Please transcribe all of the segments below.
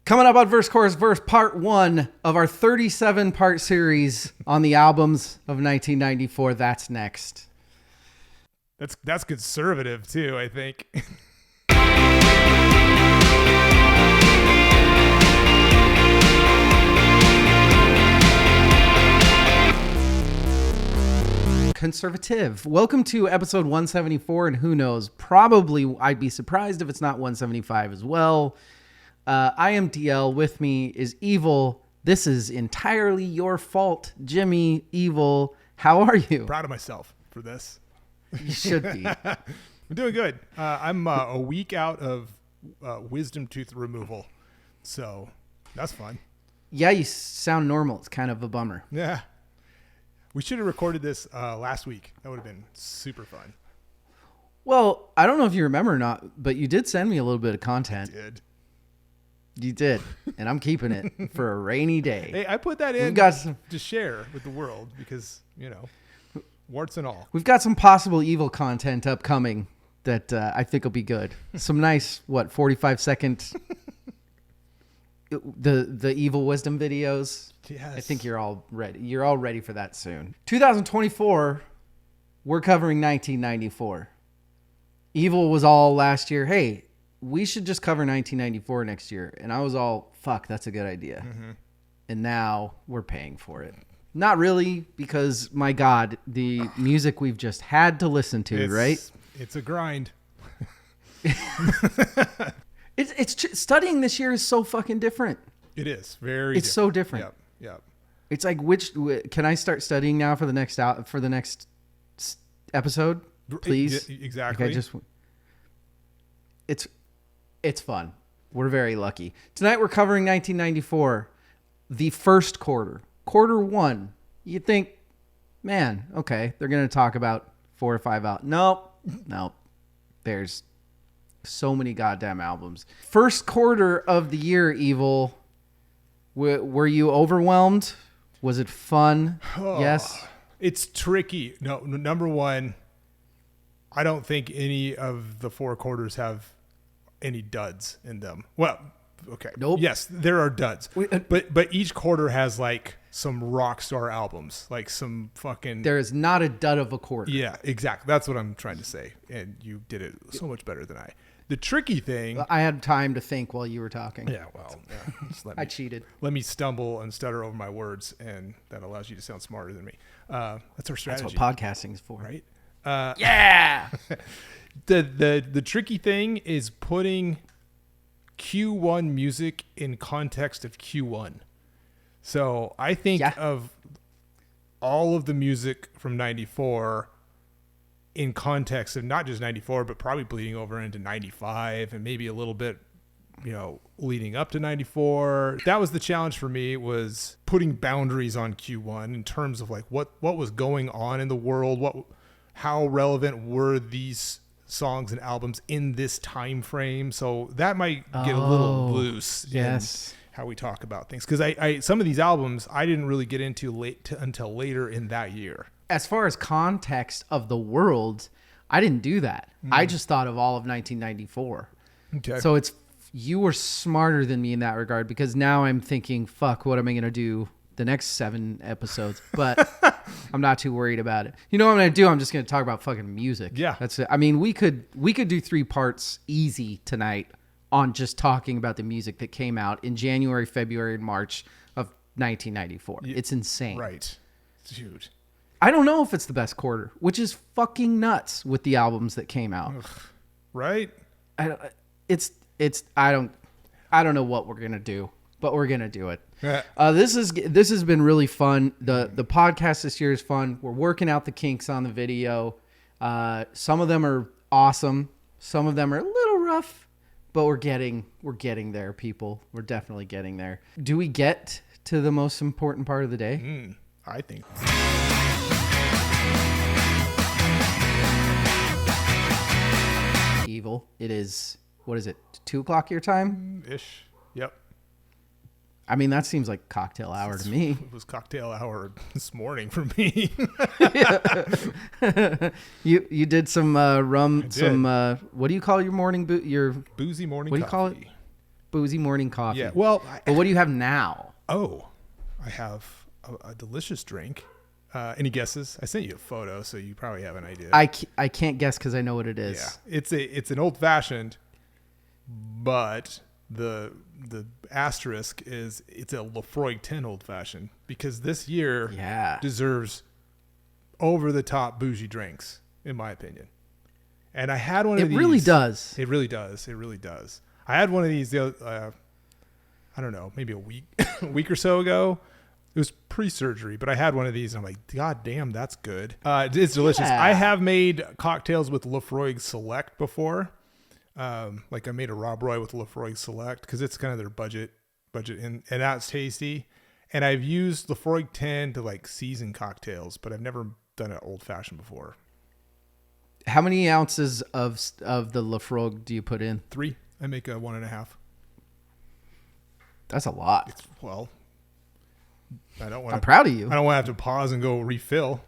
Coming up on Verse, Chorus, Verse, part 1 of our 37-part series on the albums of 1994. That's next. That's conservative, too, I think. Conservative. Welcome to episode 174, and who knows, probably I'd be surprised if it's not 175 as well. I am DL. With me is Evil. This is entirely your fault, Jimmy. Evil, how are you? Proud of myself for this. You should be. I'm doing good. I'm a week out of wisdom tooth removal, so that's fun. Yeah, you sound normal. It's kind of a bummer. Yeah. We should have recorded this last week. That would have been super fun. Well, I don't know if you remember or not, but you did send me a little bit of content. I did. You did, and I'm keeping it for a rainy day. Hey, I put that in to share with the world because, you know, warts and all. We've got some possible Evil content upcoming that I think will be good. Some nice, 45-second the Evil Wisdom videos. Yes. I think you're all ready. You're all ready for that soon. 2024, we're covering 1994. Evil was all last year. Hey, we should just cover 1994 next year. And I was all, fuck, that's a good idea. Mm-hmm. And now we're paying for it. Not really, because, my God, the music we've just had to listen to, right? It's a grind. Studying this year is so fucking different. It is. Very It's different. so different. Yep. It's like, can I start studying now for the next episode? Please? Exactly. Like it's fun. We're very lucky. Tonight we're covering 1994, the first quarter. Quarter 1. You'd think, man, okay, they're going to talk about 4 or 5 out. Nope. There's so many goddamn albums. First quarter of the year, Evil. Were you overwhelmed? Was it fun? Oh, Yes. It's tricky. No, number one, I don't think any of the 4 quarters have any duds in them. Well, okay. Nope. Yes, there are duds. But each quarter has like some rock star albums, like some fucking... There is not a dud of a quarter. Yeah, exactly. That's what I'm trying to say. And you did it so much better than I. The tricky thing... I had time to think while you were talking. Yeah, well, just I cheated. Let me stumble and stutter over my words, and that allows you to sound smarter than me. That's our strategy. That's what podcasting is for. Right? Yeah! The tricky thing is putting Q1 music in context of Q1. So I think of all of the music from 94 in context of not just 94, but probably bleeding over into 95 and maybe a little bit, leading up to 94. That was the challenge for me, was putting boundaries on Q1 in terms of like what was going on in the world, how relevant were these songs and albums in this time frame. So that might get a little loose. Yes. In how we talk about things. Because I some of these albums I didn't really get into until later in that year. As far as context of the world, I didn't do that. I just thought of all of 1994. Okay. So you were smarter than me in that regard, because now I'm thinking, fuck, what am I going to do the next 7 episodes? But I'm not too worried about it. You know what I'm going to do? I'm just going to talk about fucking music. Yeah. That's it. I mean, we could do 3 parts easy tonight on just talking about the music that came out in January, February, and March of 1994. It's insane. Right. Dude. I don't know if it's the best quarter, which is fucking nuts with the albums that came out. Right? I don't know what we're gonna do, but we're gonna do it. Yeah. This has been really fun. The podcast this year is fun. We're working out the kinks on the video. Some of them are awesome. Some of them are a little rough, but we're getting there, people. We're definitely getting there. Do we get to the most important part of the day? I think. Evil. It is, what is it, 2 o'clock your time? Ish. Yep. I mean, that seems like cocktail hour to me. It was cocktail hour this morning for me. You did some rum, some what do you call your morning your boozy morning what coffee. Do you call it? boozy morning coffee. Yeah. Well, but what do you have now? Oh, I have a delicious drink. Any guesses? I sent you a photo, so you probably have an idea. I can't guess because I know what it is. Yeah, it's an old fashioned, but the asterisk is it's a Lefroy 10 old fashioned because this year deserves over the top bougie drinks in my opinion. And I had one of these. It really does. It really does. It really does. I had one of these. I don't know, maybe a week or so ago. It was pre-surgery, but I had one of these, and I'm like, God damn, that's good. It's delicious. Yeah. I have made cocktails with Lefroy Select before. Like I made a Rob Roy with Lefroy Select because it's kind of their budget, and that's tasty. And I've used Lefroy 10 to like season cocktails, but I've never done it old fashioned before. How many ounces of the Lefroy do you put in? 3. I make a 1.5. That's a lot. I'm proud of you. I don't want to have to pause and go refill.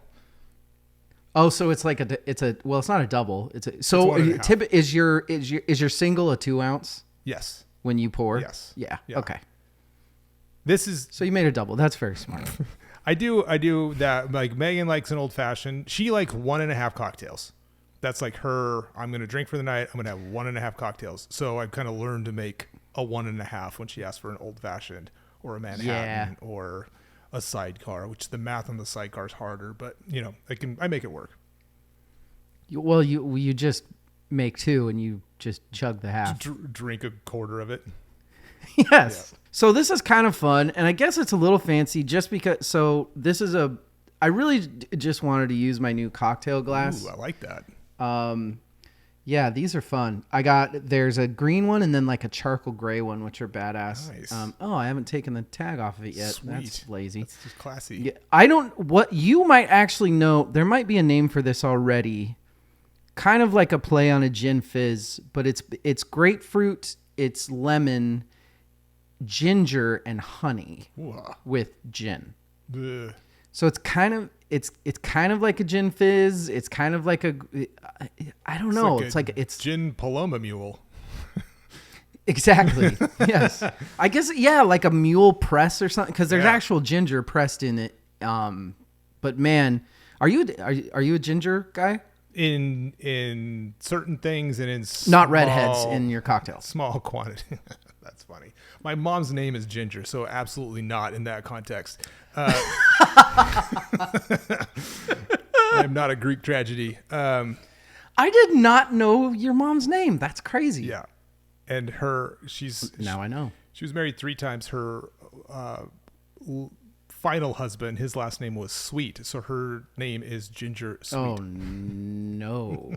Oh, so it's like it's not a double. Is your single a 2 ounce? Yes. When you pour? Yes. Yeah. Yeah. Okay. So you made a double. That's very smart. I do that. Like Megan likes an old fashioned. She likes 1.5 cocktails. That's like her. I'm going to drink for the night. I'm going to have 1.5 cocktails. So I've kind of learned to make a 1.5 when she asks for an old fashioned or a Manhattan or a sidecar, which the math on the sidecar is harder, but I make it work. Well, you just make 2 and you just chug the half. Drink a quarter of it. Yes. Yeah. So this is kind of fun, and I guess it's a little fancy just because. So this is I really just wanted to use my new cocktail glass. Ooh, I like that. Yeah, these are fun. There's a green one and then like a charcoal gray one, which are badass. Nice. I haven't taken the tag off of it yet. Sweet. That's lazy. That's just classy. Yeah, what you might actually know, there might be a name for this already. Kind of like a play on a gin fizz, but it's grapefruit, it's lemon, ginger, and honey with gin. Ugh. So it's kind of like a gin fizz. It's kind of like I don't know. It's gin Paloma mule. Exactly. Yes. I guess like a mule press or something because there's actual ginger pressed in it. But man, are you a ginger guy? In certain things and in not redheads in your cocktail. Small quantity. That's funny. My mom's name is Ginger, so absolutely not in that context. I'm not a Greek tragedy. I did not know your mom's name. That's crazy. Yeah. And now I know. She was married 3 times. Her final husband, his last name was Sweet, so her name is Ginger Sweet. Oh, no.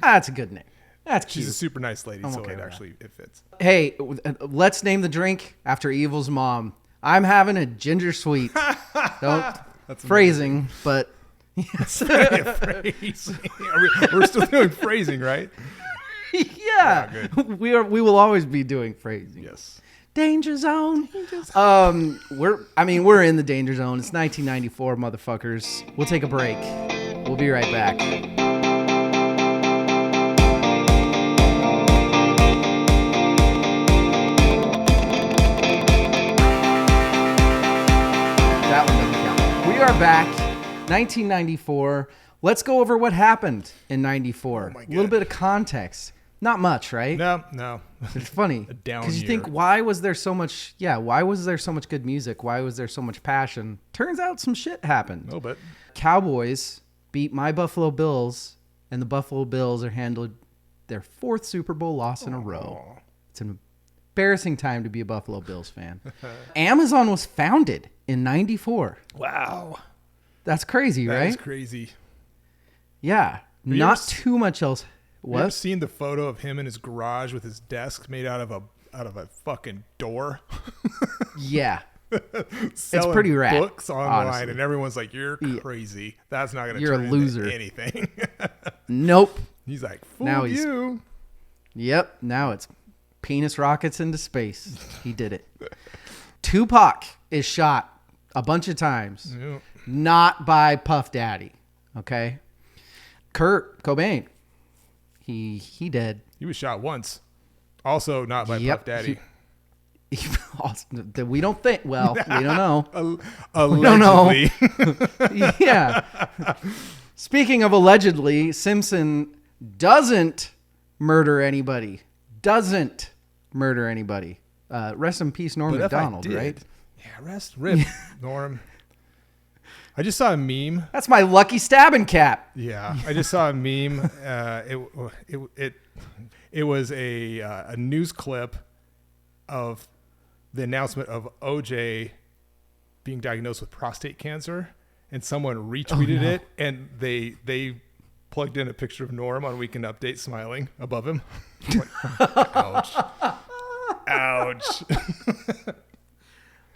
That's a good name. That's cute. She's a super nice lady, so okay it fits. Hey, let's name the drink after Evil's mom. I'm having a ginger sweet. That's phrasing, but yes. Phrasing. We're still doing phrasing, right? Yeah, we will always be doing phrasing. Yes. Danger zone. We're in the danger zone. It's 1994, motherfuckers. We'll take a break. We'll be right back. That one doesn't count. We are back. 1994. Let's go over what happened in 94. Oh a little bit of context. Not much, right? No. It's funny. A down because you year. think, why was there so much good music? Why was there so much passion? Turns out some shit happened. A little bit. Cowboys beat my Buffalo Bills, and the Buffalo Bills are handled their 4th Super Bowl loss in a row. It's an embarrassing time to be a Buffalo Bills fan. Amazon was founded in 94. Wow. That's crazy, right? That's crazy. Yeah. Not too much else. What? You ever seen the photo of him in his garage with his desk made out of a fucking door? Yeah. It's pretty rad. Books online, honestly. and everyone's like, "You're crazy. That's not going to You're turn a loser. into anything." Nope. He's like, "Fool you." Yep. Now it's penis rockets into space. He did it. Tupac is shot a bunch of times, not by Puff Daddy. Okay. Kurt Cobain. He dead. He was shot once. Also not by Puff Daddy. We don't think. Well, we don't know. Allegedly. We don't know. Yeah. Speaking of allegedly, Simpson doesn't murder anybody. Rest in peace, Norm Macdonald, right? Yeah, rip, Norm. I just saw a meme. That's my lucky stabbing cap. Yeah, I just saw a meme. It was a news clip of the announcement of OJ being diagnosed with prostate cancer, and someone retweeted it, and they plugged in a picture of Norm on Weekend Update smiling above him. Ouch. Ouch.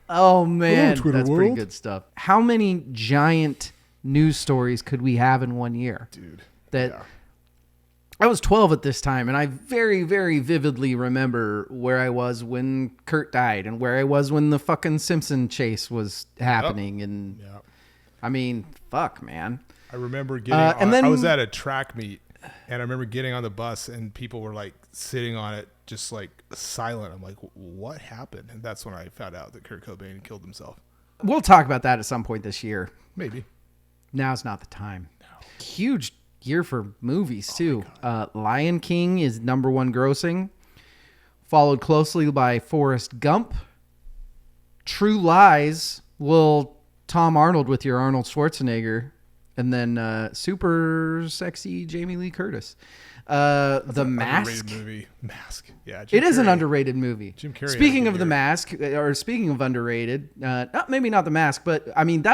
Oh, man. Hello, that's world. pretty good stuff. How many giant news stories could we have in one year? Dude. I was 12 at this time, and I very, very vividly remember where I was when Kurt died and where I was when the fucking Simpson chase was happening. And I mean, fuck, man. I remember getting I was at a track meet, and I remember getting on the bus, and people were like sitting on it just like silent. I'm like, what happened? And that's when I found out that Kurt Cobain killed himself. We'll talk about that at some point this year. Maybe. Now's not the time. No. Huge year for movies too. Lion King is number 1 grossing, followed closely by Forrest Gump. True Lies, Tom Arnold with your Arnold Schwarzenegger, and then super sexy Jamie Lee Curtis. The Mask. Movie. Mask. Yeah, It is an underrated movie. Jim Carrey. Speaking of The Mask, or speaking of underrated, maybe not The Mask, but I mean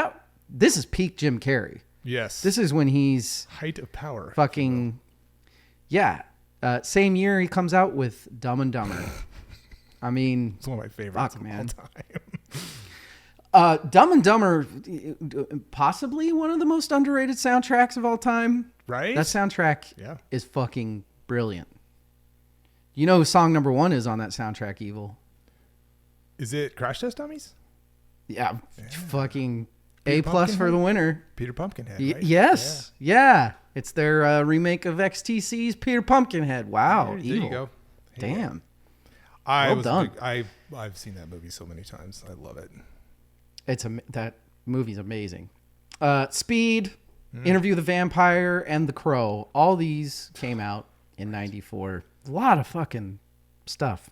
this is peak Jim Carrey. Yes. This is when he's height of power. Fucking same year he comes out with Dumb and Dumber. I mean, it's one of my favorites of all time. Dumb and Dumber, possibly one of the most underrated soundtracks of all time. Right? That soundtrack is fucking brilliant. You know who song number 1 is on that soundtrack, Evil? Is it Crash Test Dummies? Yeah. Fucking A+ for the winner. Peter Pumpkinhead, right? Yes. Yeah. It's their remake of XTC's Peter Pumpkinhead. Wow. There you go. Hey. Damn. I've seen that movie so many times. I love it. That movie's amazing. Speed, Interview with the Vampire, and The Crow. All these came out in 94. A lot of fucking stuff.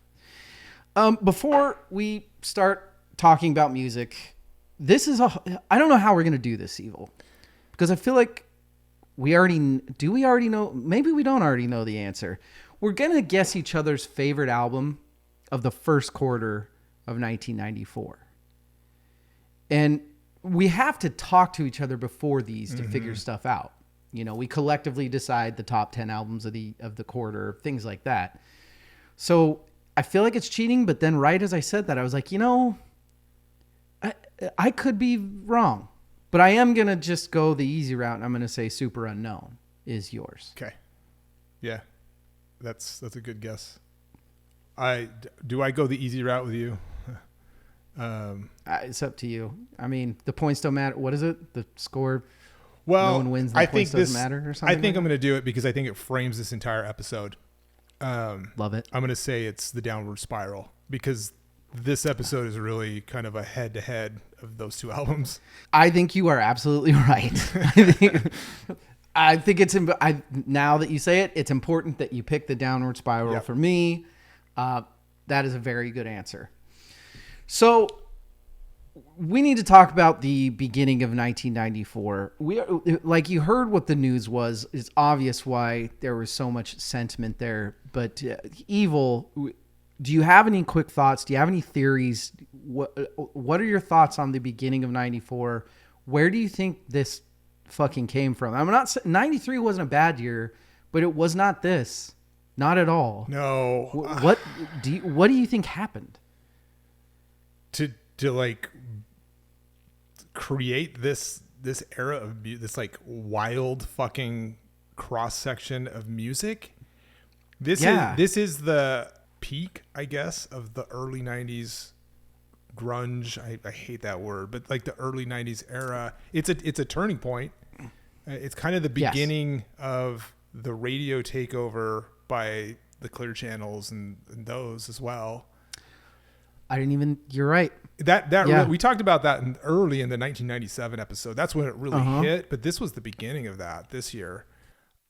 Before we start talking about music, I don't know how we're going to do this, Evil, because I feel like we already know? Maybe we don't already know the answer. We're going to guess each other's favorite album of the first quarter of 1994. And we have to talk to each other before these to figure stuff out. You know, we collectively decide the top 10 albums of the quarter, things like that. So I feel like it's cheating, but then right as I said that, I was like, I could be wrong, but I am going to just go the easy route, and I'm going to say Super Unknown is yours. Okay. Yeah. That's a good guess. Do I go the easy route with you? It's up to you. I mean, the points don't matter. What is it? The score? Well, no one wins. The points doesn't matter, or something. I think I'm going to do it because I think it frames this entire episode. Love it. I'm going to say it's The Downward Spiral because this episode is really kind of a head-to-head of those two albums. I think you are absolutely right. I think it's now that you say it, it's important that you pick The Downward Spiral for me. That is a very good answer. So we need to talk about the beginning of 1994. Like you heard what the news was. It's obvious why there was so much sentiment there. But Evil, do you have any quick thoughts? Do you have any theories? What are your thoughts on the beginning of 94? Where do you think this fucking came from? I'm not saying 93 wasn't a bad year, but it was not this. Not at all. No. What do you think happened? To like create this era of this like wild fucking cross section of music. This is the peak, I guess, of the early 90s grunge. I hate that word, but like the early 90s era. It's a turning point. It's kind of the beginning of the radio takeover by the Clear Channels and those as well. You're right. We talked about that early in the 1997 episode. That's when it really hit, but this was the beginning of that this year.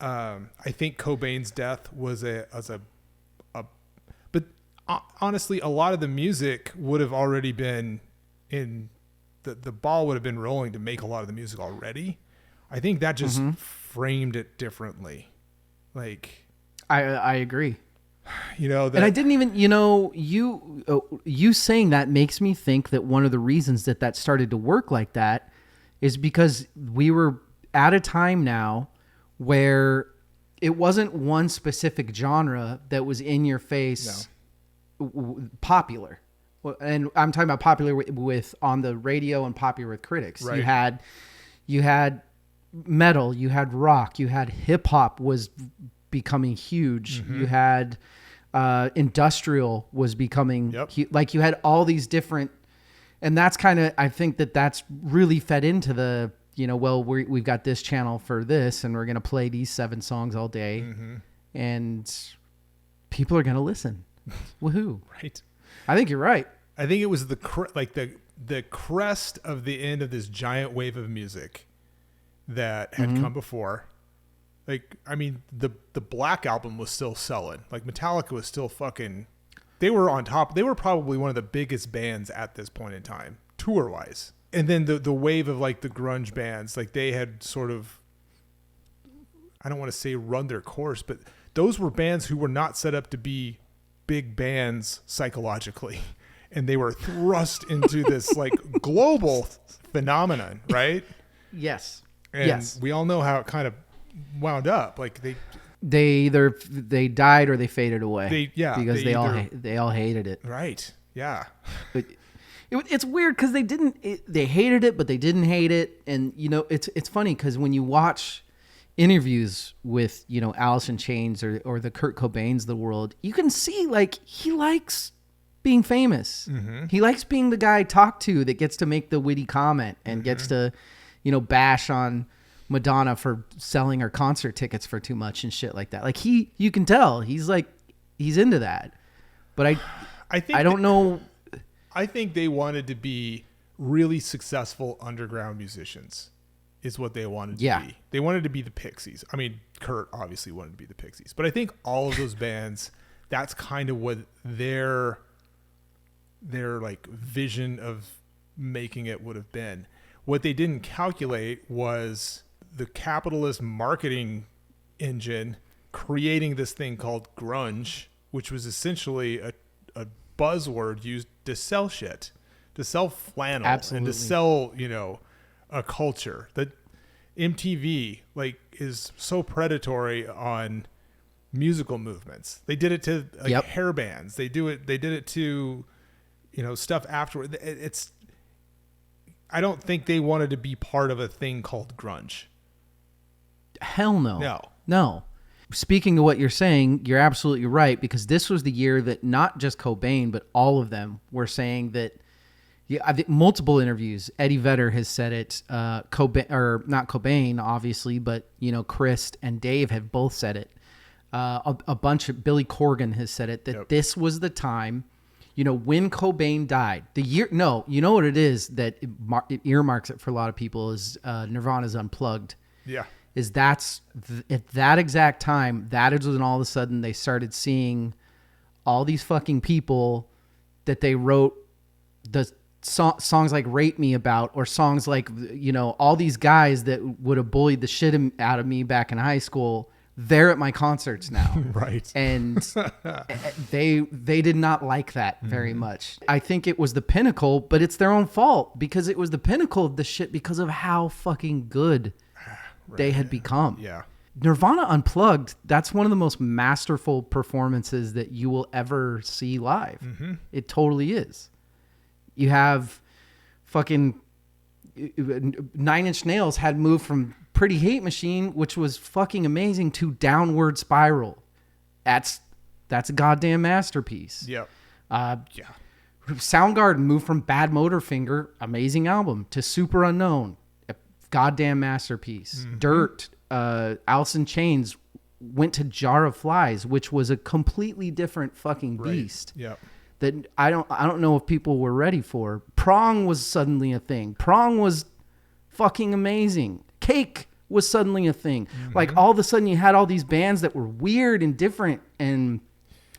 I think Cobain's death was but honestly, a lot of the music would have already been in the ball would have been rolling to make a lot of the music already. I think that just framed it differently. Like, I agree. And I didn't even, you saying that makes me think that one of the reasons that started to work like that is because we were at a time now where it wasn't one specific genre that was in your face popular. And I'm talking about popular with on the radio and popular with critics. Right. You had metal, you had rock, you had hip hop was becoming huge. You had industrial was becoming like you had all these different, and that's kind of, I think that's really fed into the, we've got this channel for this and we're going to play these 7 songs all day and people are going to listen. Woohoo. Right. I think you're right. I think it was the crest of the end of this giant wave of music that had come before. Like, I mean, the Black Album was still selling. Like, Metallica was still they were on top. They were probably one of the biggest bands at this point in time, tour-wise. And then the wave of, like, the grunge bands, like, they had sort of, I don't want to say run their course, but those were bands who were not set up to be big bands psychologically. And they were thrust into this, like, global phenomenon, right? Yes. And we all know how it kind of wound up. Like they either died or they faded away. Because they all hated it. Right. Yeah. But it's weird because they hated it, but they didn't hate it. And it's funny because when you watch interviews with Alice in Chains or the Kurt Cobains of the world, you can see like he likes being famous. He likes being the guy talked to that gets to make the witty comment and gets to bash on Madonna for selling her concert tickets for too much and shit like that. Like you can tell he's into that. But I don't know. I think they wanted to be really successful underground musicians is what they wanted to be. They wanted to be the Pixies. I mean, Kurt obviously wanted to be the Pixies, but I think all of those bands, that's kind of what their like vision of making it would have been. What they didn't calculate was the capitalist marketing engine creating this thing called grunge, which was essentially a buzzword used to sell shit, to sell flannel. Absolutely. And to sell, a culture. That MTV is so predatory on musical movements. They did it to hair bands. They did it to, stuff afterward. I don't think they wanted to be part of a thing called grunge. Hell no. No. Speaking of what you're saying, you're absolutely right, because this was the year that not just Cobain, but all of them were saying that. I think multiple interviews. Eddie Vedder has said it. Cobain, or not Cobain, obviously, but Chris and Dave have both said it. A bunch of Billy Corgan has said it that this was the time. When Cobain died, the year. No, you know what it is that it earmarks it for a lot of people is Nirvana's Unplugged. Yeah. At that exact time, that is when all of a sudden they started seeing all these fucking people that they wrote the songs like Rape Me about, or songs like, all these guys that would have bullied the shit out of me back in high school. They're at my concerts now. Right. And they did not like that very much. I think it was the pinnacle, but it's their own fault because it was the pinnacle of the shit because of how fucking good they had become. Yeah. Nirvana Unplugged, that's one of the most masterful performances that you will ever see live. It totally is. You have fucking 9 Inch Nails had moved from Pretty Hate Machine, which was fucking amazing, to Downward Spiral. That's a goddamn masterpiece. Yep. Soundgarden moved from Bad Motorfinger, amazing album, to Super Unknown, a goddamn masterpiece. Dirt, Alice in Chains, went to Jar of Flies, which was a completely different fucking beast. Yeah. That I don't know if people were ready for. Prong was suddenly a thing. Prong was fucking amazing. Cake was suddenly a thing. Like all of a sudden you had all these bands that were weird and different and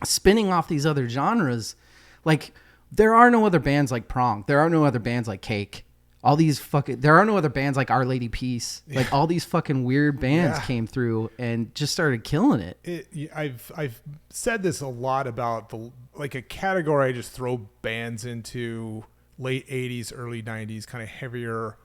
spinning off these other genres. Like there are no other bands like Prong. There are no other bands like Cake. There are no other bands like Our Lady Peace. Like all these fucking weird bands came through and just started killing it. I've said this a lot about like a category I just throw bands into late 80s, early 90s, kind of heavier,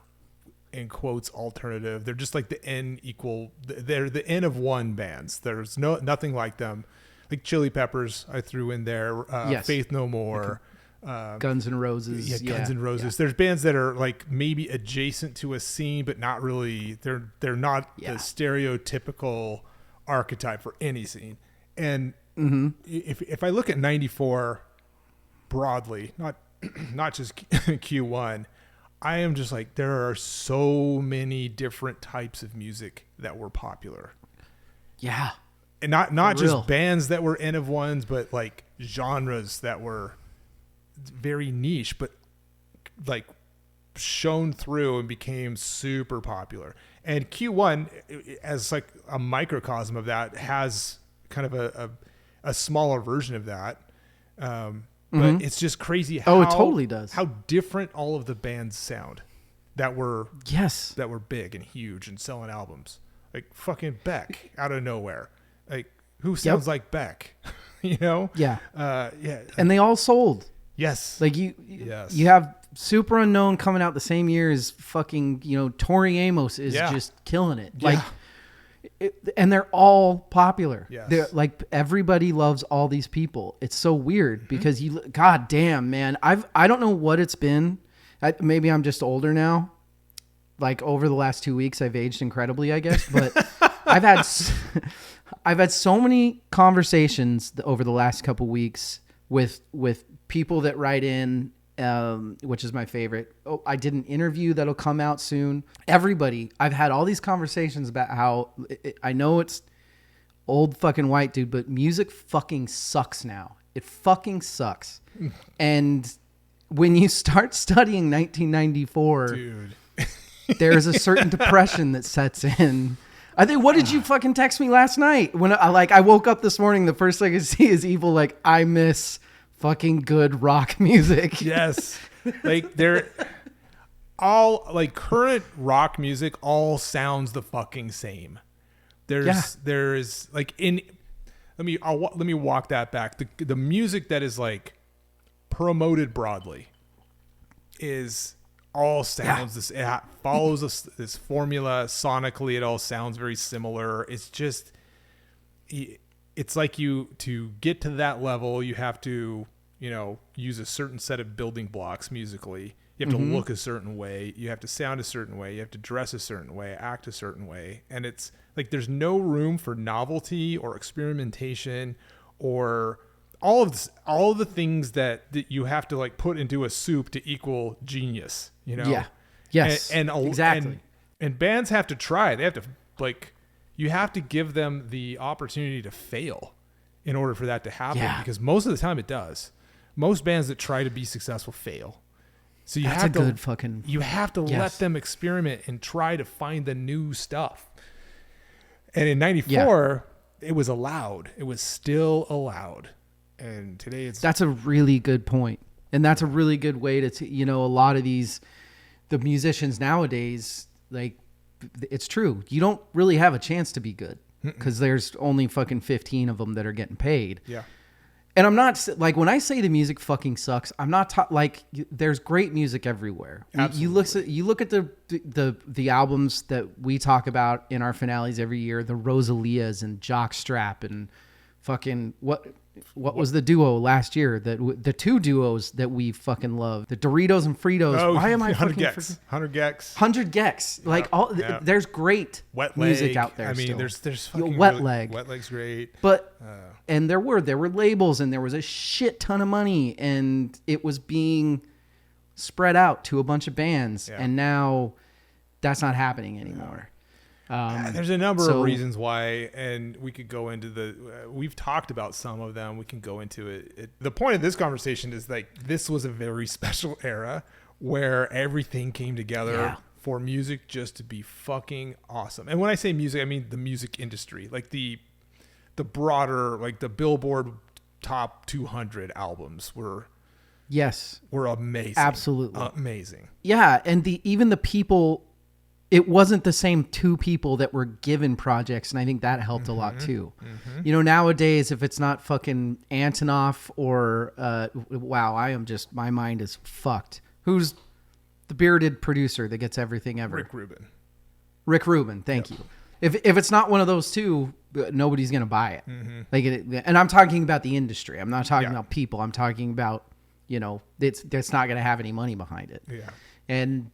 in quotes, alternative. They're just like they're the N of one bands. There's nothing like them. Like Chili Peppers I threw in there, Faith No More. Guns N' Roses. Guns N' Roses. There's bands that are like maybe adjacent to a scene, but not really. They're not the stereotypical archetype for any scene. And if I look at 94 broadly, not just Q1, I am just like, there are so many different types of music that were popular. Yeah. And not just bands that were N of ones, but like genres that were very niche, but like shone through and became super popular. And Q1, as like a microcosm of that, has kind of a smaller version of that. But it's just crazy how it totally does. How different all of the bands sound that were big and huge and selling albums. Like fucking Beck out of nowhere. Like who sounds like Beck? You know? Yeah. Yeah. And they all sold. Yes. Like you have Super Unknown coming out the same year as fucking, Tori Amos is just killing it. Like, and they're all popular. Yes. They're like, everybody loves all these people. It's so weird because God damn, man. I don't know what it's been. Maybe I'm just older now. Like over the last 2 weeks, I've aged incredibly, I guess, but I've had so many conversations over the last couple weeks with people that write in, which is my favorite. Oh, I did an interview that'll come out soon. Everybody, I've had all these conversations about how I know it's old fucking white dude, but music fucking sucks now. It fucking sucks. And when you start studying 1994, dude, there's a certain depression that sets in. I think, what did you fucking text me last night? When I woke up this morning, the first thing I see is Evil, like, I miss fucking good rock music. Yes. Like they're all like current rock music all sounds the fucking same. There's like let me walk that back. The music that is like promoted broadly is all sounds this. It follows this formula sonically. It all sounds very similar. It's just it's like to get to that level, you have to, use a certain set of building blocks musically. You have to look a certain way. You have to sound a certain way. You have to dress a certain way, act a certain way. And it's like there's no room for novelty or experimentation or all of the things that you have to like put into a soup to equal genius, Yeah. Yes. And exactly. And bands have to try. They have to you have to give them the opportunity to fail in order for that to happen, because most of the time it does. Most bands that try to be successful fail. So you have to let them experiment and try to find the new stuff. And in 94, it was allowed. It was still allowed. And today that's a really good point. And that's a really good way to, a lot of the musicians nowadays, like, it's true. You don't really have a chance to be good because there's only fucking 15 of them that are getting paid. Yeah. And I'm not like, when I say the music fucking sucks, I'm not like, there's great music everywhere. Absolutely. You look at the albums that we talk about in our finales every year, the Rosalias and Jockstrap and fucking what was the duo last year the two duos that we fucking love, the Doritos and Fritos. Oh, why am I 100 fucking Gex. 100 Gex? Like there's great Wet music Leg. out there. I mean, still. there's fucking Wet Leg. Wet Leg's great. But and there were labels and there was a shit ton of money and it was being spread out to a bunch of bands, and now that's not happening anymore. There's a number of reasons why, and we could go into we've talked about some of them. We can go into it. The point of this conversation is like, this was a very special era where everything came together for music just to be fucking awesome. And when I say music, I mean the music industry, like the broader, like the Billboard top 200 albums were amazing. Absolutely. Amazing. Yeah. And even the people, it wasn't the same two people that were given projects. And I think that helped a lot too. Mm-hmm. Nowadays, if it's not fucking Antonoff or, my mind is fucked. Who's the bearded producer that gets everything ever? Rick Rubin. Thank you. If it's not one of those two, nobody's going to buy it. Mm-hmm. And I'm talking about the industry. I'm not talking about people. I'm talking about, it's not going to have any money behind it. Yeah. And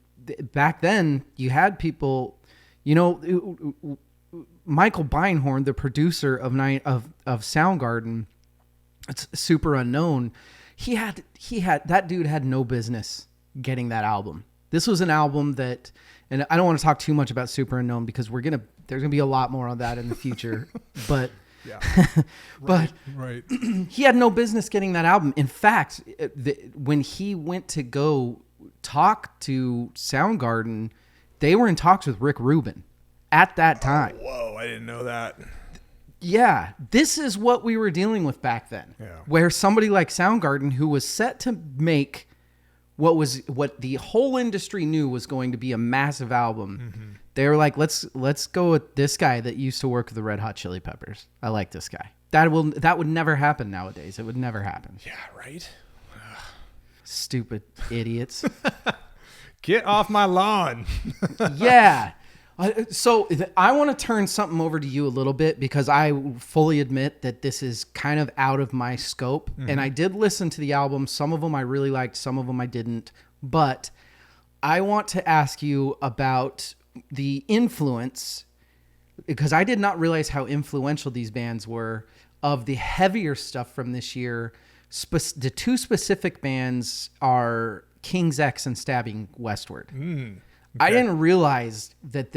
back then you had people, Michael Beinhorn, the producer of Soundgarden, it's super unknown. He had that dude had no business getting that album. This was an album that, and I don't want to talk too much about Super Unknown because there's gonna be a lot more on that in the future. But right. He had no business getting that album. In fact, when he went to go talk to Soundgarden, they were in talks with Rick Rubin at that time. Whoa, I didn't know that. Yeah, this is what we were dealing with back then. Yeah. Where somebody like Soundgarden, who was set to make what the whole industry knew was going to be a massive album, they were like, let's go with this guy that used to work with the Red Hot Chili Peppers. I like this guy. That would never happen nowadays. It would never happen. Yeah, right. Stupid idiots. Get off my lawn. Yeah. So I want to turn something over to you a little bit because I fully admit that this is kind of out of my scope. Mm-hmm. And I did listen to the album. Some of them I really liked. Some of them I didn't. But I want to ask you about the influence, because I did not realize how influential these bands were, of the heavier stuff from this year. The two specific bands are King's X and Stabbing Westward. Okay. I didn't realize that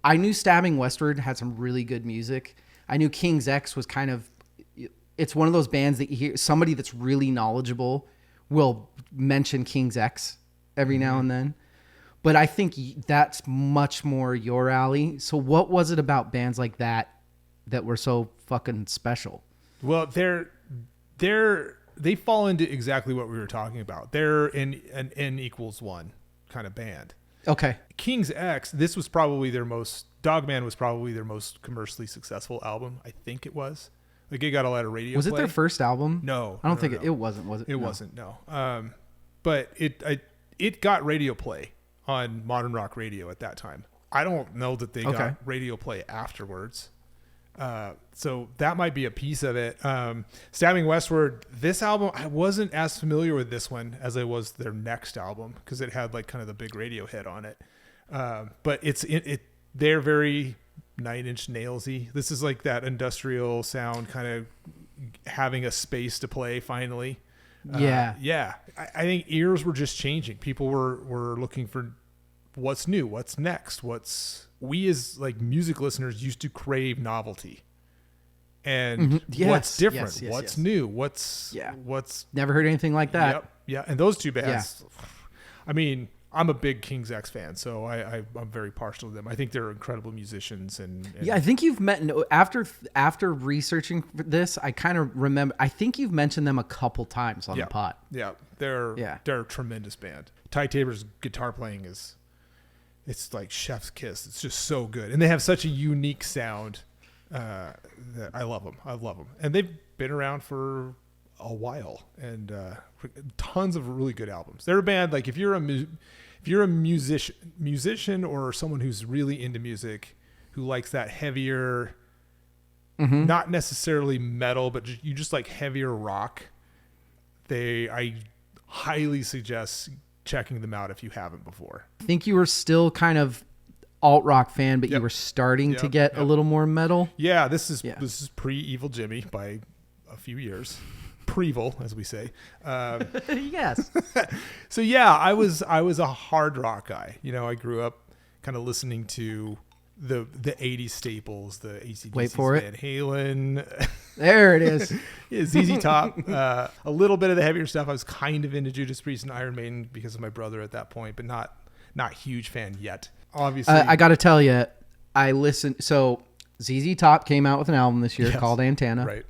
I knew Stabbing Westward had some really good music. I knew King's X was it's one of those bands that you hear, somebody that's really knowledgeable will mention King's X every now and then. But I think that's much more your alley. So what was it about bands like that were so fucking special? Well, they fall into exactly what we were talking about. They're an N=1 kind of band. Okay. King's X, this was probably Dogman was probably their most commercially successful album. I think it was. Like, it got a lot of radio Was play. it their first album? No. I don't think it wasn't, was it? It wasn't, no. But it got radio play on modern rock radio at that time. I don't know that they got radio play afterwards. So that might be a piece of it. Stabbing Westward, this album, I wasn't as familiar with this one as I was their next album because it had like kind of the big radio hit on it. But they're very 9 Inch Nailsy. This is like that industrial sound, kind of having a space to play finally. Yeah. I think ears were just changing. People were looking for what's new, what's next, we as like music listeners used to crave novelty and what's different, what's new, what's never heard anything like that. Yep. Yeah. And those two bands, I mean, I'm a big King's X fan, so I'm very partial to them. I think they're incredible musicians. And I think you've met after researching this. I kind of remember. I think you've mentioned them a couple times on the pod. Yeah, they're a tremendous band. Ty Tabor's guitar playing it's like chef's kiss. It's just so good, and they have such a unique sound. That I love them. And they've been around for a while, and tons of really good albums. They're a band like if you're a musician or someone who's really into music, who likes that heavier, not necessarily metal, but you just like heavier rock. I highly suggest checking them out if you haven't before. I think you were still kind of alt rock fan, but you were starting to get a little more metal. Yeah, this is pre Evil Jimmy by a few years. Preval, as we say. Yes. So yeah, I was a hard rock guy. You know, I grew up kind of listening to the 80s staples, the AC/DC, Wait for Van Halen. There it is. Yeah, ZZ Top, a little bit of the heavier stuff. I was kind of into Judas Priest and Iron Maiden because of my brother at that point, but not huge fan yet. Obviously, I got to tell you, I listened. So ZZ Top came out with an album this year called Antenna. Right.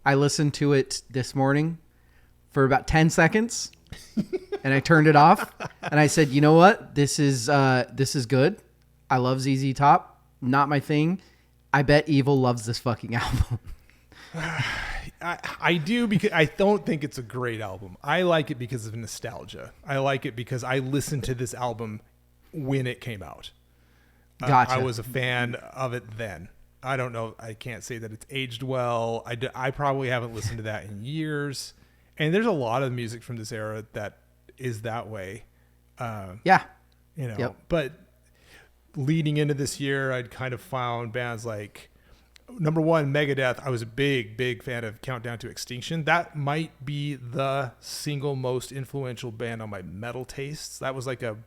I listened to it this morning for about 10 seconds, and I turned it off. And I said, you know what? This is good. I love ZZ Top. Not my thing. I bet Evil loves this fucking album. I do, because I don't think it's a great album. I like it because of nostalgia. I like it because I listened to this album when it came out. Gotcha. I was a fan of it then. I don't know. I can't say that it's aged well. I probably haven't listened to that in years. And there's a lot of music from this era that is that way. Yeah. You know, Yep. But leading into this year, I'd kind of found bands like, number one, Megadeth. I was a big fan of Countdown to Extinction. That might be the single most influential band on my metal tastes. That was like a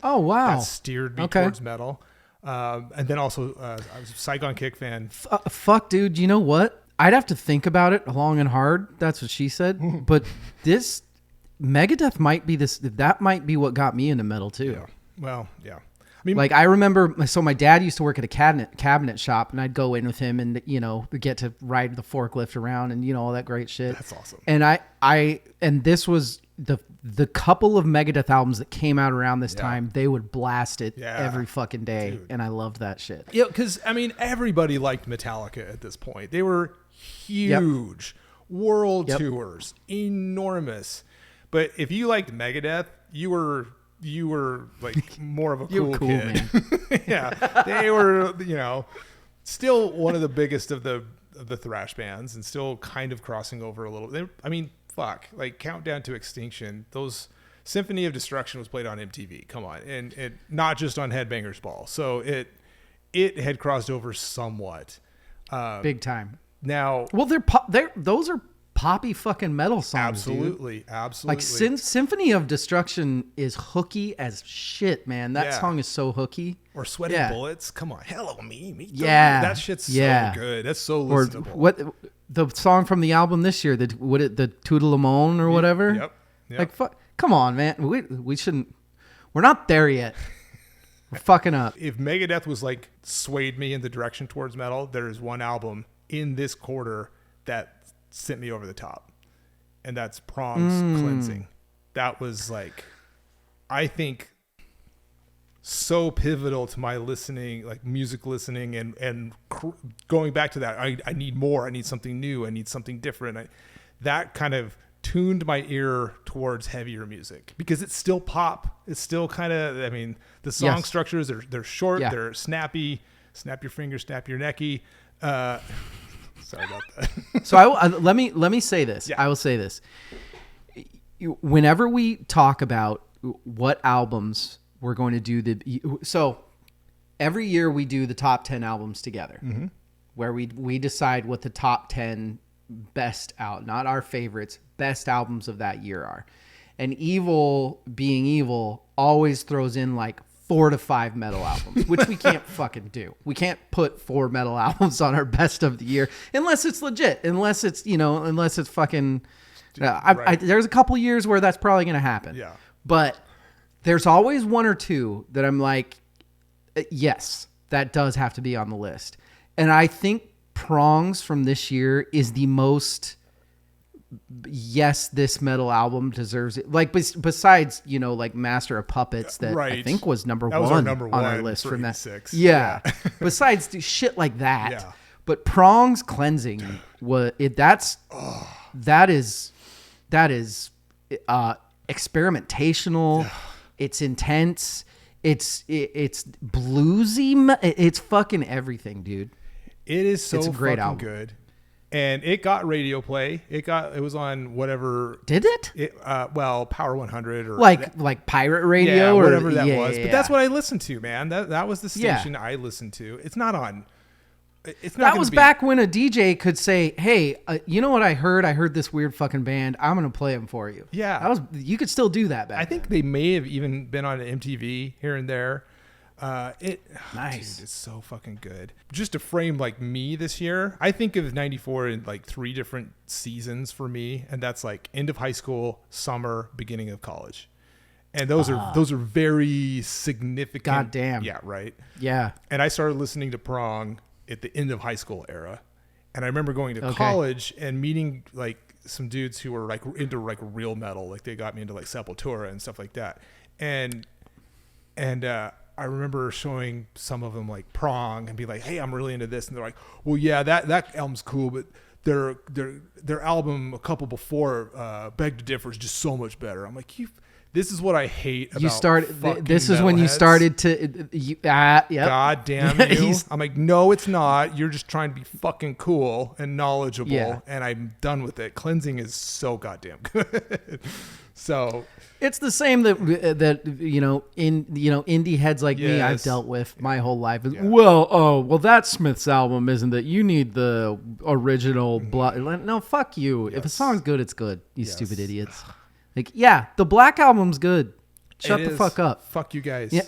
Oh, wow. that steered me towards metal. And then also, I was a Saigon Kick fan. Fuck, dude. You know what? I'd have to think about it long and hard. That's what she said. But this Megadeth might be that might be what got me into metal too. Yeah. Well, yeah. I mean, like I remember, so my dad used to work at a cabinet shop, and I'd go in with him, and get to ride the forklift around, and all that great shit. That's awesome. And and this was the couple of Megadeth albums that came out around this time. They would blast it every fucking day, dude. And I loved that shit. Yeah, because I mean, everybody liked Metallica at this point. They were huge, world tours, enormous. But if you liked Megadeth, you were like more of a cool kid. Man. Yeah, they were, still one of the biggest of the thrash bands, and still kind of crossing over a little. I mean, fuck, like Countdown to Extinction. Those Symphony of Destruction was played on MTV. Come on, and it not just on Headbangers Ball. So it had crossed over somewhat, big time. Now, well, those are poppy fucking metal songs. Absolutely, dude. absolutely. Like Symphony of Destruction is hooky as shit, man. That song is so hooky. Or Sweating Bullets. Come on, hello me. Yeah, that shit's so good. That's so listenable. Or what the song from the album this year? The Toodle-a-Moan or whatever. Yep. Like, come on, man. We shouldn't. We're not there yet. We're fucking up. If Megadeth was like swayed me in the direction towards metal, there is one album in this quarter that sent me over the top, and that's Prong's Cleansing. That was like, I think, so pivotal to my listening, like music listening, and going back to that. I need more. I need something new. I need something different. That kind of tuned my ear towards heavier music, because it's still pop. It's still kind of, I mean, the song structures they're short, they're snappy. Snap your fingers, snap your necky. Sorry about that. So let me say this. Yeah. I will say this. Whenever we talk about what albums we're going to do, so every year we do the top 10 albums together, where we decide what the top 10 best out, not our favorites, best albums of that year are. And Evil, being Evil, always throws in like 4 to 5 metal albums, which we can't fucking do. We can't put 4 metal albums on our best of the year unless it's legit, unless it's fucking. There's a couple years where that's probably going to happen. Yeah. But there's always 1 or 2 that I'm like, yes, that does have to be on the list. And I think Prongs from this year is the most. Yes, this metal album deserves it. Like besides, like Master of Puppets, that I think was number one on our list from that. Yeah. Besides shit like that, but Prongs Cleansing that is experimentational. It's intense. It's bluesy. It's fucking everything, dude. It is so it's a great fucking album. Good. And it got radio play. It was on whatever. Did it? Power 100 or like pirate radio or whatever that was. But that's what I listened to, man. That was the station I listened to. It's not on. It's not. That was back when a DJ could say, "Hey, you know what I heard? I heard this weird fucking band. I'm gonna play them for you." Yeah, you could still do that back. I think they may have even been on MTV here and there. Nice. Dude, it's so fucking good. Just to frame like me this year, I think of 94 in like 3 different seasons for me, and that's like end of high school, summer, beginning of college. And those are very significant. God damn. Yeah, right. Yeah. And I started listening to prong at the end of high school era. And I remember going to college and meeting like some dudes who were like into like real metal. Like they got me into like Sepultura and stuff like that. And I remember showing some of them like prong and be like, hey, I'm really into this. And they're like, well, yeah, that album's cool, but their album a couple before, Beg to Differ, is just so much better. I'm like, this is what I hate about this is when you started to yep. God damn you. I'm like, no, it's not. You're just trying to be fucking cool and knowledgeable, and I'm done with it. Cleansing is so goddamn good. So it's the same that indie heads like me I've dealt with my whole life. Yeah. Well, that Smith's album isn't that. You need the original blood. No, fuck you. If a song's good, it's good. You stupid idiots. Like, yeah, the Black Album's good. Shut the fuck up. Fuck you guys. Yeah.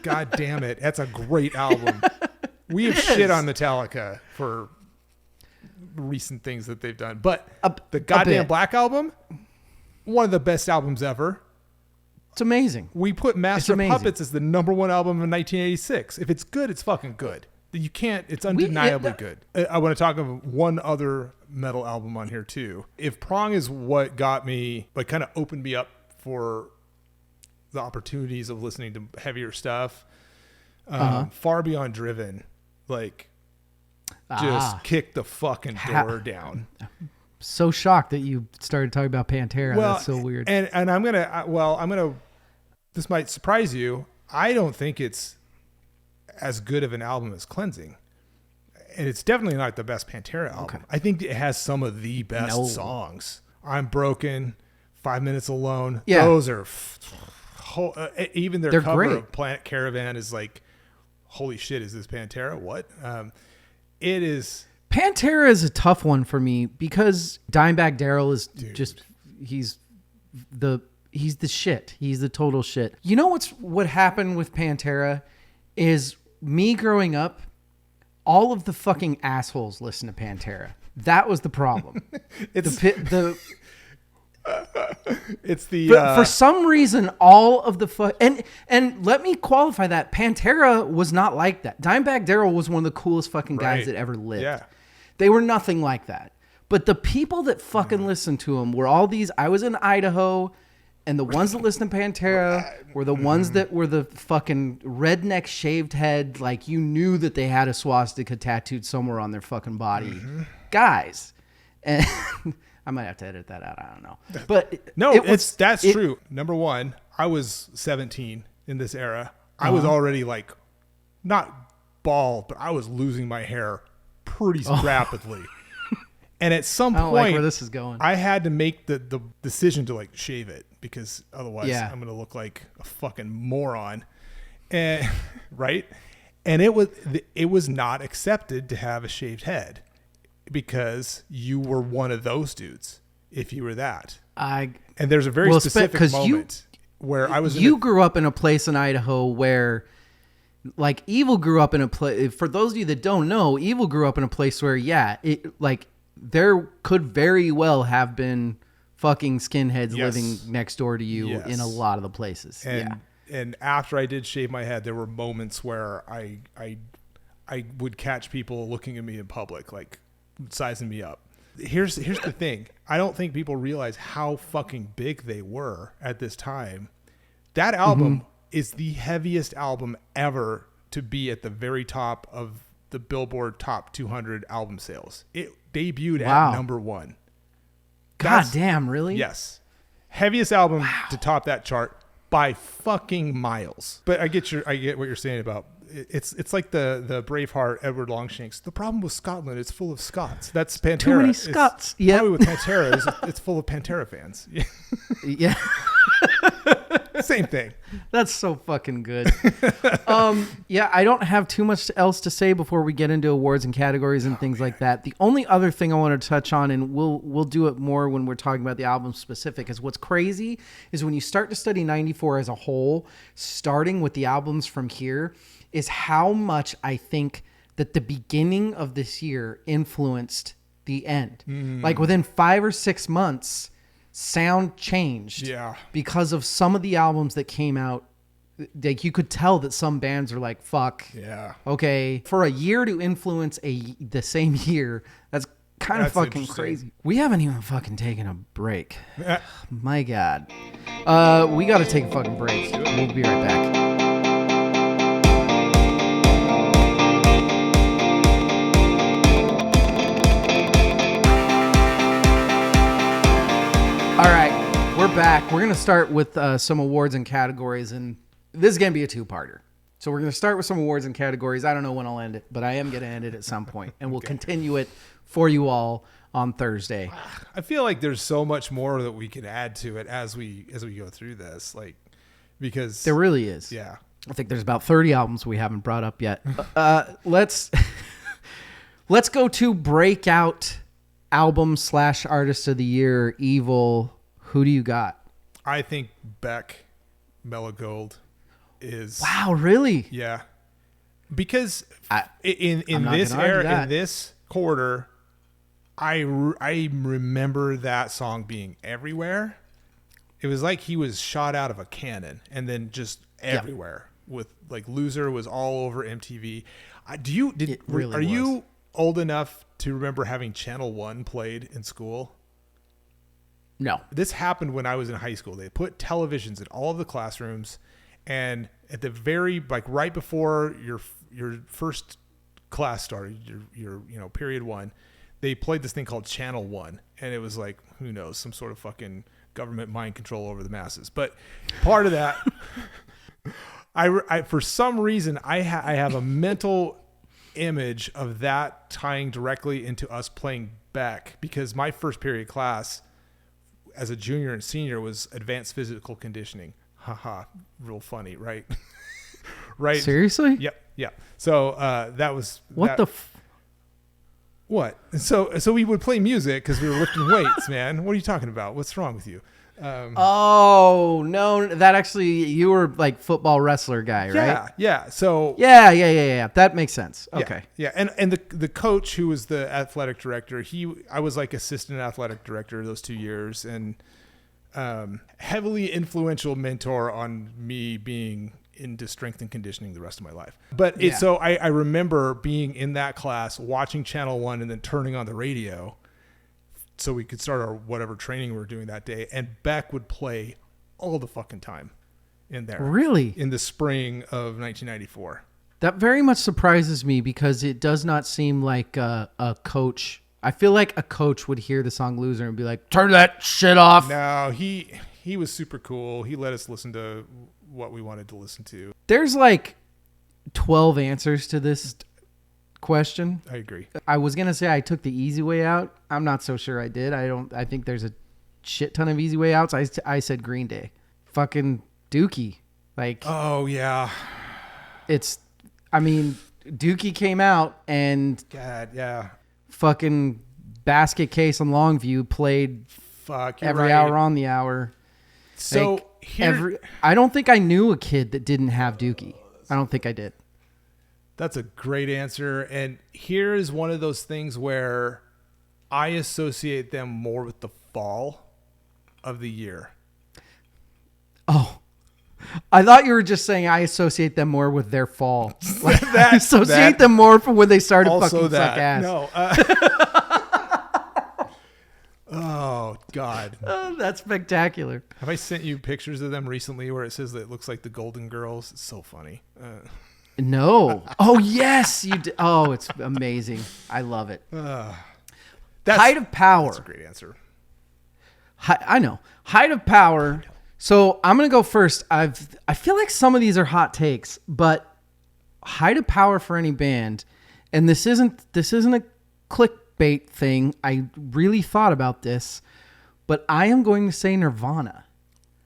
God damn it. That's a great album. We have shit on Metallica for recent things that they've done. But the goddamn Black Album, one of the best albums ever. It's amazing. We put Master of Puppets as the #1 album in 1986. If it's good, it's fucking good. You can't, it's undeniably good. I want to talk of one other metal album on here too. If prong is what got me, like kind of opened me up for the opportunities of listening to heavier stuff, Far Beyond Driven, like just kicked the fucking door down. So shocked that you started talking about Pantera. Well, that's so weird. And I'm gonna, this might surprise you. I don't think it's as good of an album as Cleansing, and it's definitely not the best Pantera album. Okay. I think it has some of the best songs. I'm Broken, 5 Minutes Alone. Yeah. Those are even their cover great. Of Planet Caravan is like, holy shit, is this Pantera? What? It is. Pantera is a tough one for me because Dimebag Darrell is he's the shit. He's the total shit. You know what happened with Pantera is me growing up, all of the fucking assholes listen to Pantera. That was the problem. For some reason, all of the and let me qualify that. Pantera was not like that. Dimebag Darrell was one of the coolest fucking guys that ever lived. Yeah. They were nothing like that. But the people that fucking listened to him were all these. I was in Idaho, and the ones that listened to Pantera were the ones that were the fucking redneck shaved head. Like, you knew that they had a swastika tattooed somewhere on their fucking body. Guys. And I might have to edit that out. I don't know. But no, that's true. Number one, I was 17 in this era. I was already like, not bald, but I was losing my hair pretty rapidly. And at some point, like where this is going. I had to make the decision to like shave it because otherwise I'm going to look like a fucking moron. And right. And it was not accepted to have a shaved head because you were one of those dudes. If you were that, and there's a very specific moment where I was. You grew up in a place in Idaho where, like, Evil grew up in a place. For those of you that don't know, Evil grew up in a place where, there could very well have been fucking skinheads living next door to you in a lot of the places. And after I did shave my head, there were moments where I would catch people looking at me in public, like sizing me up. Here's the thing. I don't think people realize how fucking big they were at this time. That album is the heaviest album ever to be at the very top of the Billboard Top 200 album sales. It debuted at #1. God damn, really? Yes. Heaviest album to top that chart by fucking miles. But I get what you're saying about it's like the Braveheart Edward Longshanks. The problem with Scotland, it's full of Scots. That's Pantera. Too many Scots. Yeah. Probably with Pantera, it's full of Pantera fans. Yeah. Same thing. That's so fucking good. Yeah, I don't have too much else to say before we get into awards and categories and things like that. The only other thing I want to touch on, and we'll do it more when we're talking about the album specific, is what's crazy is when you start to study 94 as a whole, starting with the albums from here, is how much I think that the beginning of this year influenced the end. Like within 5 or 6 months, sound changed because of some of the albums that came out. Like you could tell that some bands are like, fuck. Yeah. Okay. For a year to influence the same year, that's kind of fucking crazy. We haven't even fucking taken a break. My God. We got to take a fucking break. We'll be right back. All right, we're back. We're going to start with some awards and categories, and this is going to be a two-parter. So we're going to start with some awards and categories. I don't know when I'll end it, but I am going to end it at some point, and we'll continue it for you all on Thursday. I feel like there's so much more that we could add to it as we go through this, like, because there really is. Yeah, I think there's about 30 albums we haven't brought up yet. Let's go to breakout album / artist of the year. Evil. Who do you got? I think Beck, Mellow Gold is. Wow, really? Yeah, because in this era, in this quarter, I remember that song being everywhere. It was like he was shot out of a cannon, and then just everywhere. With like Loser was all over MTV. Are you old enough to remember having Channel 1 played in school? No. This happened when I was in high school. They put televisions in all of the classrooms, and at the very, like right before your first class started, your period 1, they played this thing called Channel 1, and it was like, who knows, some sort of fucking government mind control over the masses. But part of that, I for some reason I have a mental image of that tying directly into us playing Beck, because my first period class as a junior and senior was advanced physical conditioning. Haha, real funny, right? Right. Seriously? Yep. So that was what what? So we would play music because we were lifting weights, man. What are you talking about? What's wrong with you? Oh no, that actually, you were like football wrestler guy, right? Yeah. So yeah. That makes sense. Okay. Yeah. And the coach who was the athletic director, I was like assistant athletic director those 2 years, and heavily influential mentor on me being into strength and conditioning the rest of my life. But so I remember being in that class, watching Channel 1, and then turning on the radio so we could start our whatever training we were doing that day. And Beck would play all the fucking time in there. Really? In the spring of 1994. That very much surprises me, because it does not seem like a coach. I feel like a coach would hear the song Loser and be like, turn that shit off. No, he was super cool. He let us listen to what we wanted to listen to. There's like 12 answers to this question. I agree. I was going to say I took the easy way out. I'm not so sure I did. I think there's a shit ton of easy way outs. I said Green Day. Fucking Dookie. Like, oh yeah. Dookie came out and God, yeah. Fucking Basket Case on Longview played every hour on the hour. So like, I don't think I knew a kid that didn't have Dookie. I don't think I did. That's a great answer. And here is one of those things where I associate them more with the fall of the year. Oh, I thought you were just saying I associate them more with their fall. Like, I associate them more from when they started fucking suck ass. No. Oh, God. That's spectacular. Have I sent you pictures of them recently where it says that it looks like the Golden Girls? It's so funny. No. Oh, yes. You did. Oh, it's amazing. I love it. Height of Power. That's a great answer. I know. Height of Power. So I'm going to go first. I feel like some of these are hot takes, but Height of Power for any band, and this isn't a clickbait thing. I really thought about this, but I am going to say Nirvana.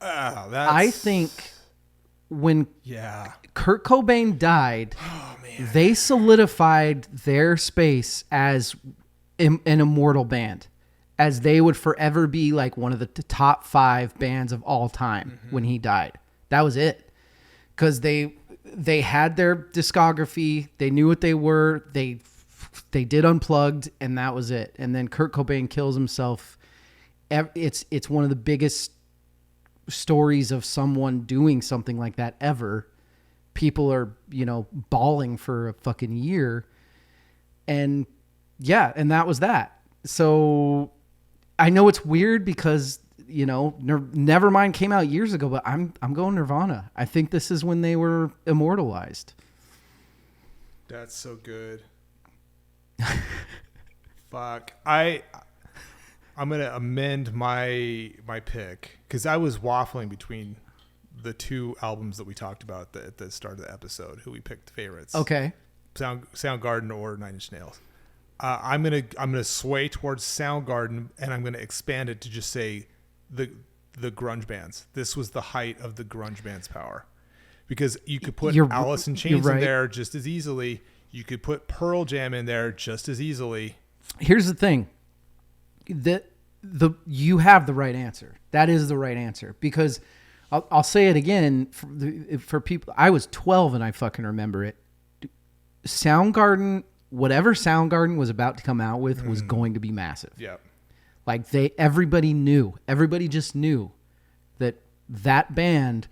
I think when Kurt Cobain died, they solidified their space as an immortal band, as they would forever be like one of the top 5 bands of all time when he died. That was it. Because they had their discography, they knew what they were, they did Unplugged, and that was it. And then Kurt Cobain kills himself. It's one of the biggest stories of someone doing something like that ever. People are, bawling for a fucking year. And and that was that. So I know it's weird because, Nevermind came out years ago, but I'm going Nirvana. I think this is when they were immortalized. That's so good. Fuck. I'm gonna amend my pick because I was waffling between the 2 albums that we talked about at the start of the episode. Who we picked favorites? Okay. Soundgarden or Nine Inch Nails. I'm gonna sway towards Soundgarden, and I'm gonna expand it to just say the grunge bands. This was the height of the grunge band's power, because you could put Alice in Chains in there just as easily. You could put Pearl Jam in there just as easily. Here's the thing. You have the right answer. That is the right answer, because I'll say it again for people. I was 12 and I fucking remember it. Soundgarden, whatever Soundgarden was about to come out with was going to be massive. Yeah. Like everybody just knew that band,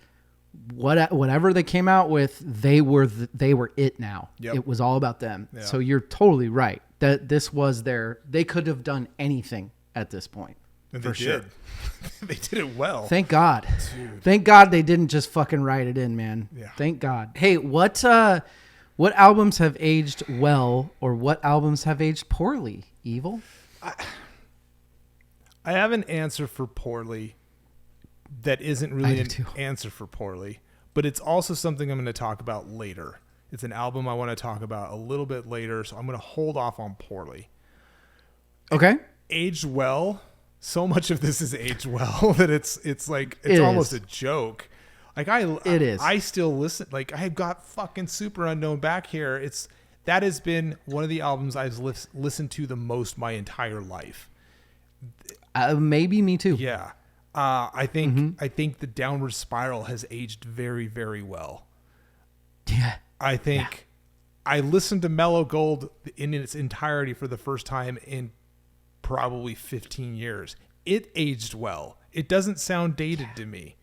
whatever they came out with, they were it now. Yep. It was all about them. Yeah. So you're totally right that this was they could have done anything at this point. And for sure. They did it well. Thank God. Dude. Thank God they didn't just fucking write it in, man. Yeah. Thank God. Hey, what albums have aged well, or what albums have aged poorly? Evil? I have an answer for poorly that isn't really an answer for poorly, but it's also something I'm going to talk about later. It's an album I want to talk about a little bit later, so I'm going to hold off on poorly. Okay. Aged well. So much of this is aged well that it's almost a joke. Like it is. I still listen. Like I've got fucking Super Unknown back here. That has been one of the albums I've listened to the most my entire life. Maybe me too. Yeah. I think the Downward Spiral has aged very, very well. Yeah. I think I listened to Mellow Gold in its entirety for the first time in probably 15 years. It aged well. It doesn't sound dated to me,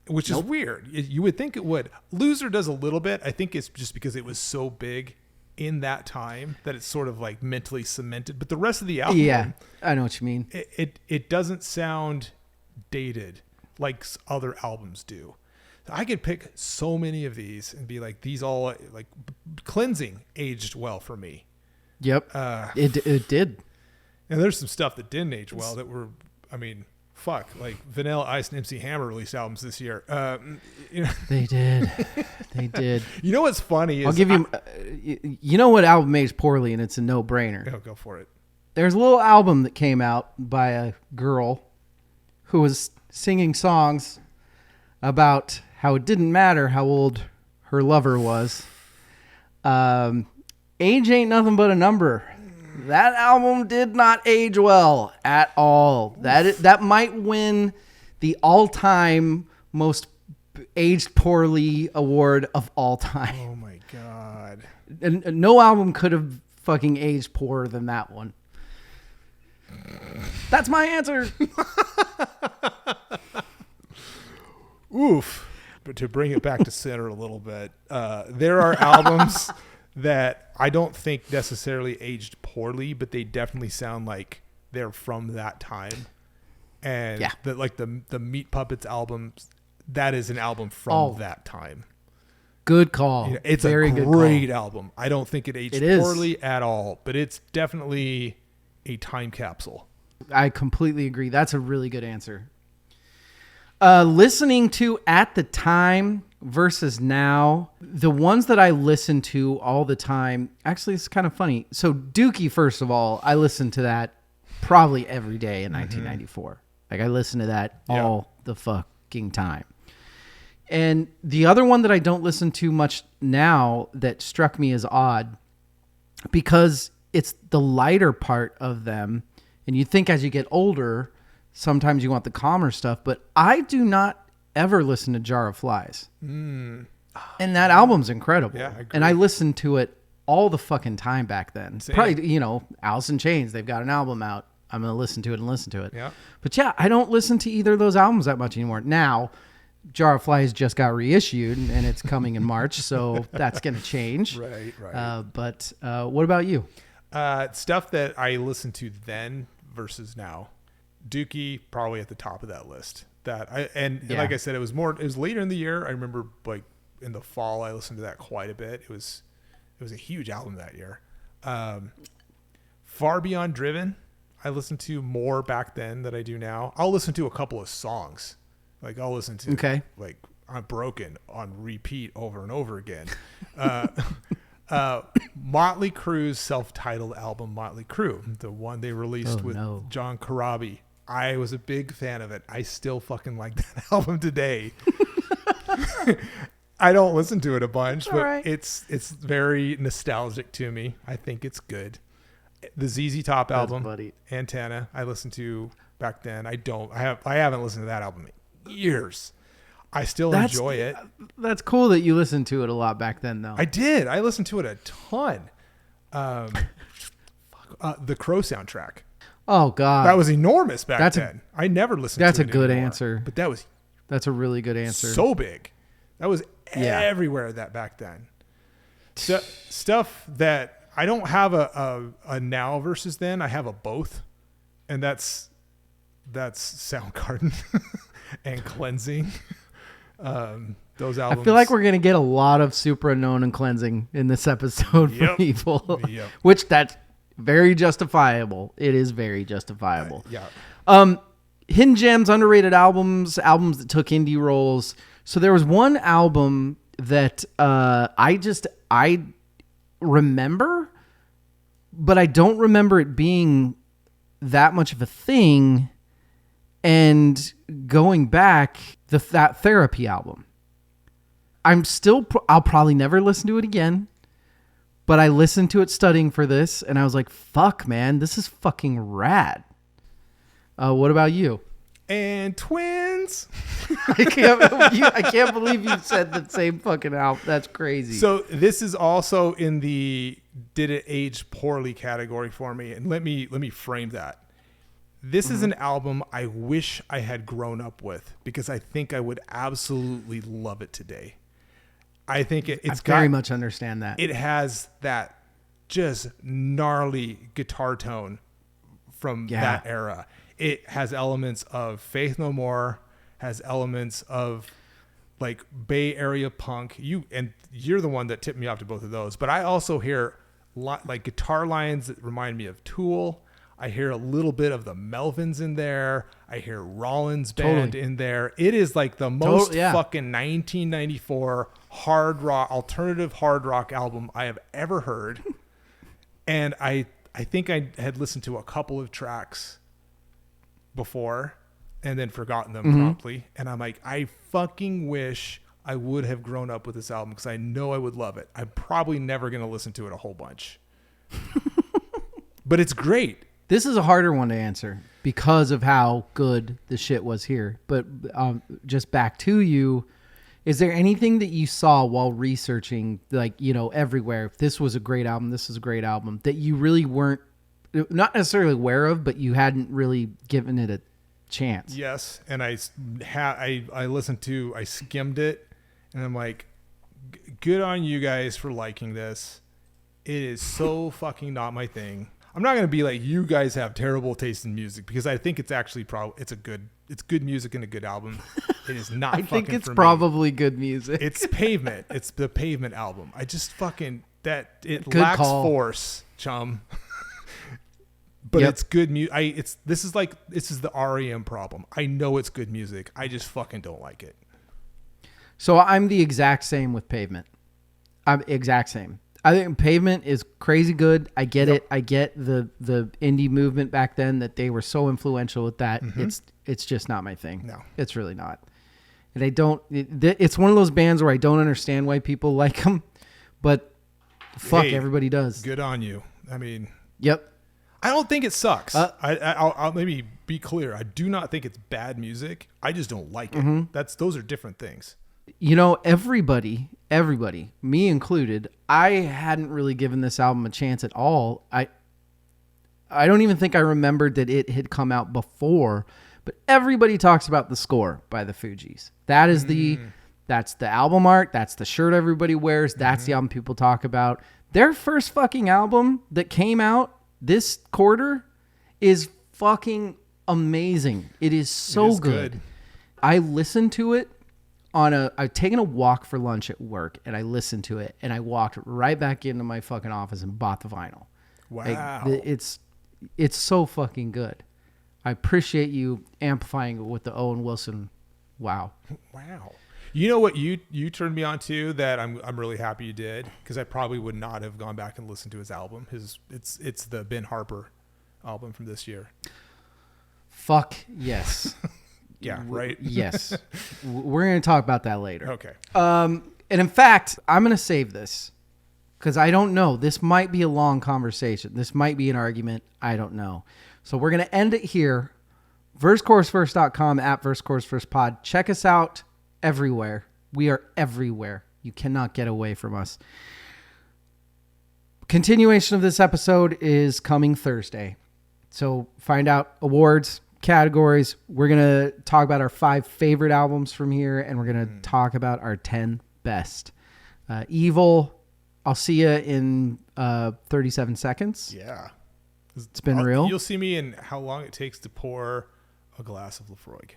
which is weird. You would think it would. Loser does a little bit. I think it's just because it was so big in that time that it's sort of like mentally cemented. But the rest of the album, yeah, I know what you mean. It doesn't sound dated like other albums do. I could pick so many of these and be like, these all like Cleansing aged well for me. Yep. It did. And there's some stuff that didn't age well that were, like Vanilla Ice and MC Hammer released albums this year. They did. They did. You know what's funny is I'll give you. You know what album aged poorly, and it's a no-brainer. Go for it. There's a little album that came out by a girl who was singing songs about how it didn't matter how old her lover was. Age ain't nothing but a number. That album did not age well at all. That might win the all-time most aged poorly award of all time. Oh my God. And no album could have fucking aged poorer than that one. That's my answer. Oof. But to bring it back to center a little bit, there are albums that I don't think necessarily aged poorly, but they definitely sound like they're from that time. And the Meat Puppets album, that is an album from that time. Good call. It's very a great album. I don't think it aged poorly at all, but it's definitely a time capsule. I completely agree. That's a really good answer. Listening to at the time versus now, the ones that I listen to all the time, actually it's kind of funny. So Dookie, first of all, I listened to that probably every day in 1994. Like I listened to that all the fucking fucking time. And the other one that I don't listen to much now that struck me as odd, because it's the lighter part of them, and you think as you get older, sometimes you want the calmer stuff, but I do not ever listen to Jar of Flies. And that album's incredible. Yeah, I agree. And I listened to it all the fucking time back then. Same. Probably, Alice in Chains, they've got an album out. I'm going to listen to it. Yeah. But yeah, I don't listen to either of those albums that much anymore. Now, Jar of Flies just got reissued and it's coming in March, so that's going to change. Right. But what about you? Stuff that I listened to then versus now. Dookie probably at the top of that list. Like I said, it was later in the year. I remember like in the fall I listened to that quite a bit. It was a huge album that year. Far Beyond Driven, I listened to more back then than I do now. I'll listen to a couple of songs. Like I'll listen to like I'm Broken on repeat over and over again. Motley Crue's self-titled album, Motley Crue, the one they released with John Corabi. I was a big fan of it. I still fucking like that album today. I don't listen to it a bunch, but it's very nostalgic to me. I think it's good. The ZZ Top album, Antenna, I listened to back then. I haven't listened to that album in years. I still enjoy it. That's cool that you listened to it a lot back then, though. I did. I listened to it a ton. The Crow soundtrack. Oh God, that was enormous back then. I never listened to it. That's a good anymore, answer. But that's a really good answer. So big. That was everywhere that back then. Stuff that I don't have a now versus then. I have a both, and that's Soundgarden and Cleansing. Those albums. I feel like we're gonna get a lot of Supra, Known, and Cleansing in this episode for people, which that's very justifiable. It is very justifiable. Hidden gems, underrated albums that took indie roles. So there was one album that I remember, but I don't remember it being that much of a thing. And going back, that Therapy album, I'll probably never listen to it again, but I listened to it studying for this, and I was like, fuck, man, this is fucking rad. What about you? And Twins. I can't believe you said the same fucking album. That's crazy. So this is also in the did it age poorly category for me, and let me frame that. This is an album I wish I had grown up with, because I think I would absolutely love it today. I think I very much understand that. It has that just gnarly guitar tone from that era. It has elements of Faith No More, has elements of like Bay Area punk. You're the one that tipped me off to both of those. But I also hear like guitar lines that remind me of Tool. I hear a little bit of the Melvins in there. I hear Rollins Band in there. It is like the most fucking 1994 hard rock, alternative hard rock album I have ever heard. And I think I had listened to a couple of tracks before and then forgotten them promptly. And I'm like, I fucking wish I would have grown up with this album, because I know I would love it. I'm probably never going to listen to it a whole bunch. But it's great. This is a harder one to answer because of how good the shit was here. But just back to you, is there anything that you saw while researching, like, everywhere, if this was a great album, this is a great album, that you really weren't, not necessarily aware of, but you hadn't really given it a chance? Yes. And I listened to, I skimmed it, and I'm like, good on you guys for liking this. It is so fucking not my thing. I'm not going to be like, you guys have terrible taste in music, because I think it's actually it's good music and a good album. It is not. I think it's probably good music. It's Pavement. It's the Pavement album. I just fucking it good lacks call. force, chum. But it's good music. This is the REM problem. I know it's good music. I just fucking don't like it. So I'm the exact same with Pavement. I'm exact same. I think Pavement is crazy good. I get it. I get the indie movement back then, that they were so influential with that. It's just not my thing. No, it's really not. And I don't. It's one of those bands where I don't understand why people like them, but fuck, everybody does. Good on you. I mean, yep. I don't think it sucks. I'll maybe be clear. I do not think it's bad music. I just don't like it. Those are different things. You know, everybody, me included, I hadn't really given this album a chance at all. I don't even think I remembered that it had come out before, but everybody talks about the score by the Fugees. That is that's the album art. That's the shirt everybody wears. That's the album people talk about. Their first fucking album that came out this quarter is fucking amazing. It is so good. I listened to it I'd taken a walk for lunch at work, and I listened to it, and I walked right back into my fucking office and bought the vinyl. Wow. It's so fucking good. I appreciate you amplifying it with the Owen Wilson. Wow. You know what you turned me on to that I'm really happy you did, because I probably would not have gone back and listened to his album. It's the Ben Harper album from this year. Fuck yes. Yeah, right? Yes. We're going to talk about that later. Okay. And in fact, I'm going to save this because I don't know. This might be a long conversation. This might be an argument. I don't know. So we're going to end it here. VerseChorusFirst.com, @VerseChorusFirstPod. Check us out everywhere. We are everywhere. You cannot get away from us. Continuation of this episode is coming Thursday. So find out awards, categories. We're going to talk about our 5 favorite albums from here, and we're going to talk about our 10 best. Evil, I'll see you in 37 seconds. Yeah. It's been real. You'll see me in how long it takes to pour a glass of Lafroig.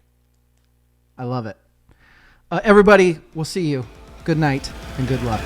I love it. Everybody, we'll see you. Good night and good luck.